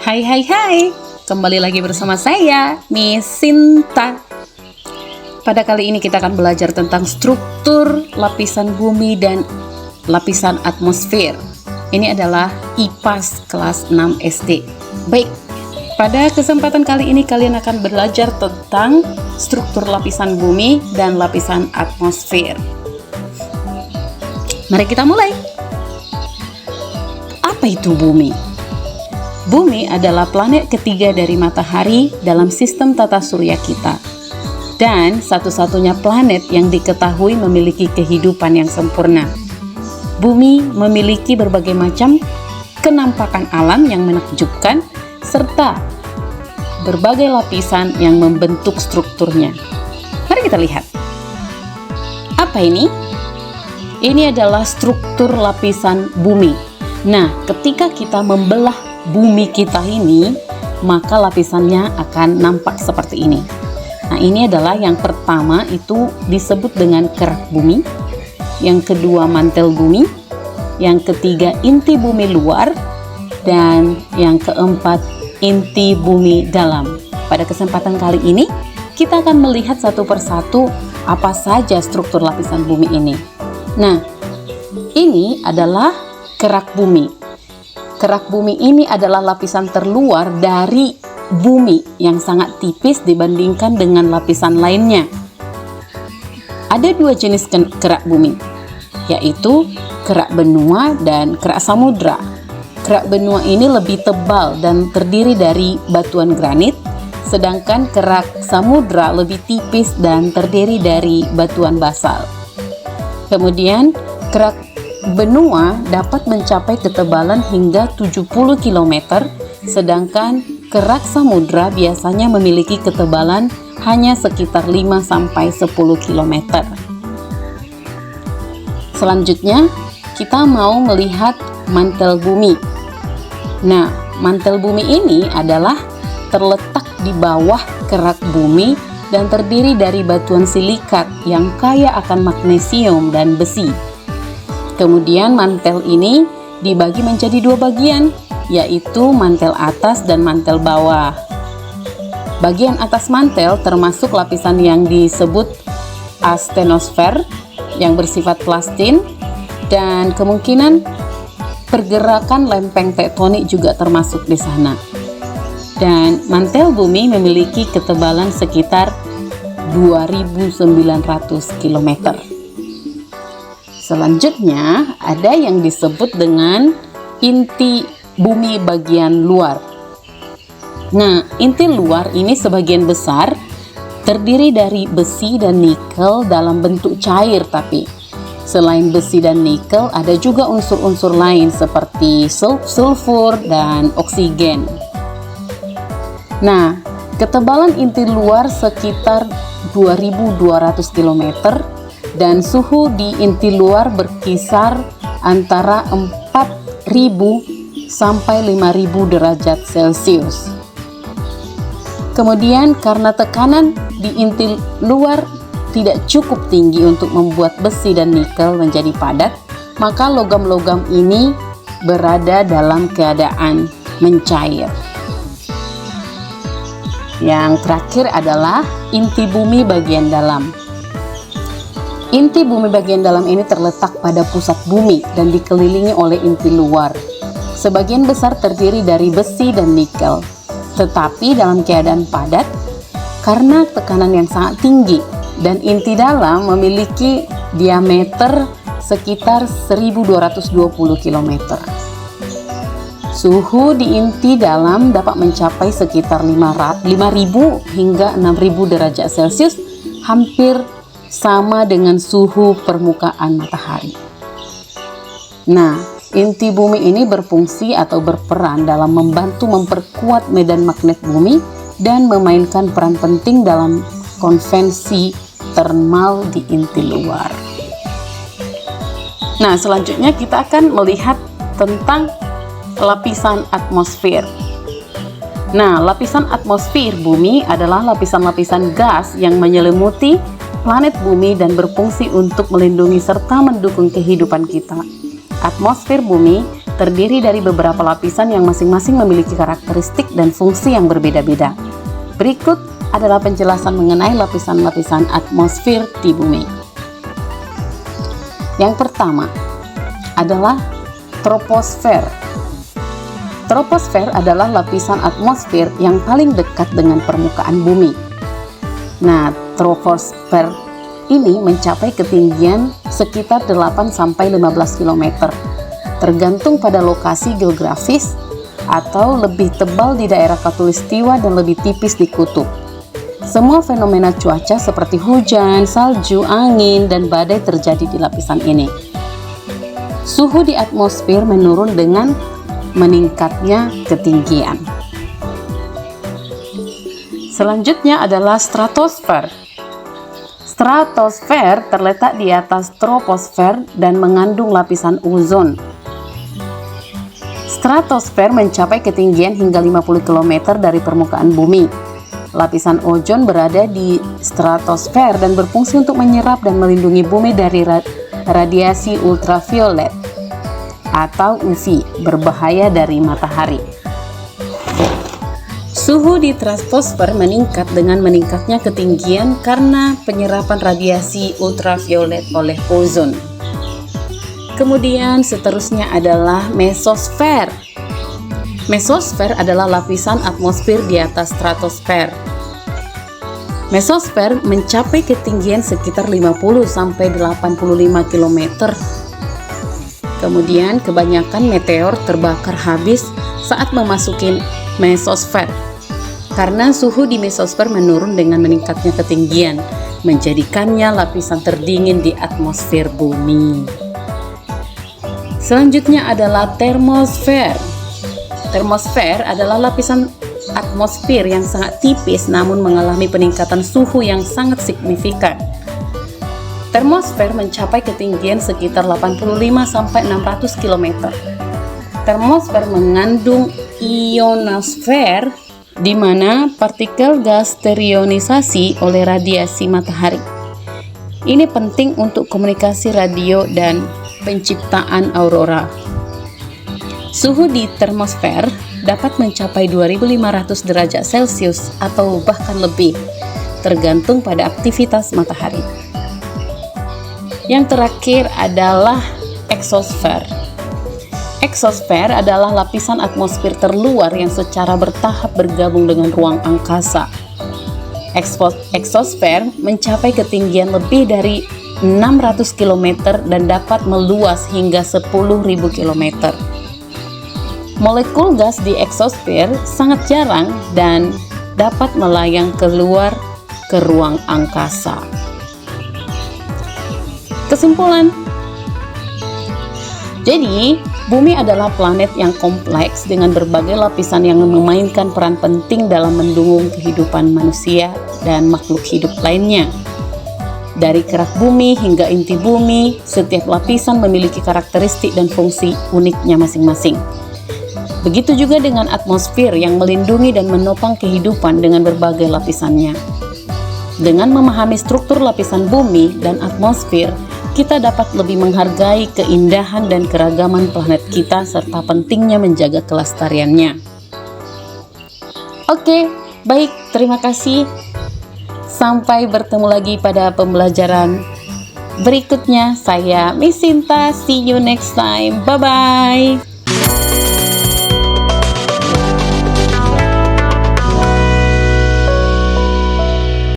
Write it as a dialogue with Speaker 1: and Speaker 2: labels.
Speaker 1: Hai hai hai, kembali lagi bersama saya, Miss Sinta. Pada kali ini kita akan belajar tentang struktur lapisan bumi dan lapisan atmosfer. Ini adalah IPAS kelas 6 SD. Baik, pada kesempatan kali ini kalian akan belajar tentang struktur lapisan bumi dan lapisan atmosfer. Mari kita mulai. Apa itu bumi? Bumi adalah planet ketiga dari matahari dalam sistem tata surya kita, dan satu-satunya planet yang diketahui memiliki kehidupan yang sempurna. Bumi memiliki berbagai macam kenampakan alam yang menakjubkan, serta berbagai lapisan yang membentuk strukturnya. Mari kita lihat. Apa ini? Ini adalah struktur lapisan bumi. Nah, ketika kita membelah bumi kita ini, maka lapisannya akan nampak seperti ini. Nah, ini adalah yang pertama, itu disebut dengan kerak bumi. Yang kedua, mantel bumi. Yang ketiga, inti bumi luar. Dan yang keempat, inti bumi dalam. Pada kesempatan kali ini, kita akan melihat satu persatu apa saja struktur lapisan bumi ini. Nah, ini adalah kerak bumi. Kerak bumi ini adalah lapisan terluar dari bumi yang sangat tipis dibandingkan dengan lapisan lainnya. Ada dua jenis kerak bumi, yaitu kerak benua dan kerak samudra. Kerak benua ini lebih tebal dan terdiri dari batuan granit, sedangkan kerak samudra lebih tipis dan terdiri dari batuan basal. Kemudian, kerak benua dapat mencapai ketebalan hingga 70 km, sedangkan kerak samudra biasanya memiliki ketebalan hanya sekitar 5-10 km. Selanjutnya, kita mau melihat mantel bumi. Nah, mantel bumi ini adalah terletak di bawah kerak bumi dan terdiri dari batuan silikat yang kaya akan magnesium dan besi. Kemudian mantel ini dibagi menjadi dua bagian, yaitu mantel atas dan mantel bawah. Bagian atas mantel termasuk lapisan yang disebut astenosfer yang bersifat plastin, dan kemungkinan pergerakan lempeng tektonik juga termasuk di sana. Dan mantel bumi memiliki ketebalan sekitar 2.900 km. Selanjutnya, ada yang disebut dengan inti bumi bagian luar. Nah, inti luar ini sebagian besar terdiri dari besi dan nikel dalam bentuk cair, tapi selain besi dan nikel, ada juga unsur-unsur lain seperti sulfur dan oksigen. Nah, ketebalan inti luar sekitar 2.200 km, dan suhu di inti luar berkisar antara 4.000 sampai 5.000 derajat Celcius. Kemudian, karena tekanan di inti luar tidak cukup tinggi untuk membuat besi dan nikel menjadi padat, maka logam-logam ini berada dalam keadaan mencair. Yang terakhir adalah inti bumi bagian dalam. Inti bumi bagian dalam ini terletak pada pusat bumi dan dikelilingi oleh inti luar. Sebagian besar terdiri dari besi dan nikel, tetapi dalam keadaan padat karena tekanan yang sangat tinggi, dan inti dalam memiliki diameter sekitar 1.220 km. Suhu di inti dalam dapat mencapai sekitar 5.000 hingga 6.000 derajat Celcius, hampir sama dengan suhu permukaan matahari. Nah, inti bumi ini berfungsi atau berperan dalam membantu memperkuat medan magnet bumi dan memainkan peran penting dalam konvensi termal di inti luar. Nah, selanjutnya kita akan melihat tentang lapisan atmosfer. Nah, lapisan atmosfer bumi adalah lapisan-lapisan gas yang menyelimuti planet bumi dan berfungsi untuk melindungi serta mendukung kehidupan kita. Atmosfer bumi terdiri dari beberapa lapisan yang masing-masing memiliki karakteristik dan fungsi yang berbeda-beda. Berikut adalah penjelasan mengenai lapisan-lapisan atmosfer di bumi. Yang pertama adalah troposfer. Troposfer adalah lapisan atmosfer yang paling dekat dengan permukaan bumi. Nah, troposfer ini mencapai ketinggian sekitar 8-15 km, tergantung pada lokasi geografis, atau lebih tebal di daerah khatulistiwa dan lebih tipis di kutub. Semua fenomena cuaca seperti hujan, salju, angin, dan badai terjadi di lapisan ini. Suhu di atmosfer menurun dengan meningkatnya ketinggian. Selanjutnya adalah stratosfer. Stratosfer terletak di atas troposfer dan mengandung lapisan ozon. Stratosfer mencapai ketinggian hingga 50 km dari permukaan bumi. Lapisan ozon berada di stratosfer dan berfungsi untuk menyerap dan melindungi bumi dari radiasi ultraviolet atau UV berbahaya dari matahari. Suhu di troposfer meningkat dengan meningkatnya ketinggian karena penyerapan radiasi ultraviolet oleh ozon. Kemudian seterusnya adalah mesosfer. Mesosfer adalah lapisan atmosfer di atas stratosfer. Mesosfer mencapai ketinggian sekitar 50-85 km. Kemudian kebanyakan meteor terbakar habis saat memasuki mesosfer. Karena suhu di mesosfer menurun dengan meningkatnya ketinggian, menjadikannya lapisan terdingin di atmosfer bumi. Selanjutnya adalah termosfer. Termosfer adalah lapisan atmosfer yang sangat tipis namun mengalami peningkatan suhu yang sangat signifikan. Termosfer mencapai ketinggian sekitar 85-600 km. Termosfer mengandung ionosfer, di mana partikel gas terionisasi oleh radiasi matahari. Ini penting untuk komunikasi radio dan penciptaan aurora. Suhu di termosfer dapat mencapai 2500 derajat Celcius atau bahkan lebih, tergantung pada aktivitas matahari. Yang terakhir adalah eksosfer. Eksosfer adalah lapisan atmosfer terluar yang secara bertahap bergabung dengan ruang angkasa. Eksosfer mencapai ketinggian lebih dari 600 km dan dapat meluas hingga 10.000 km. Molekul gas di eksosfer sangat jarang dan dapat melayang keluar ke ruang angkasa. Kesimpulan, jadi bumi adalah planet yang kompleks dengan berbagai lapisan yang memainkan peran penting dalam mendukung kehidupan manusia dan makhluk hidup lainnya. Dari kerak bumi hingga inti bumi, setiap lapisan memiliki karakteristik dan fungsi uniknya masing-masing. Begitu juga dengan atmosfer yang melindungi dan menopang kehidupan dengan berbagai lapisannya. Dengan memahami struktur lapisan bumi dan atmosfer, kita dapat lebih menghargai keindahan dan keragaman planet kita serta pentingnya menjaga kelestariannya. Oke, baik, terima kasih. Sampai bertemu lagi pada pembelajaran berikutnya. Saya Miss Sinta, see you next time. Bye-bye.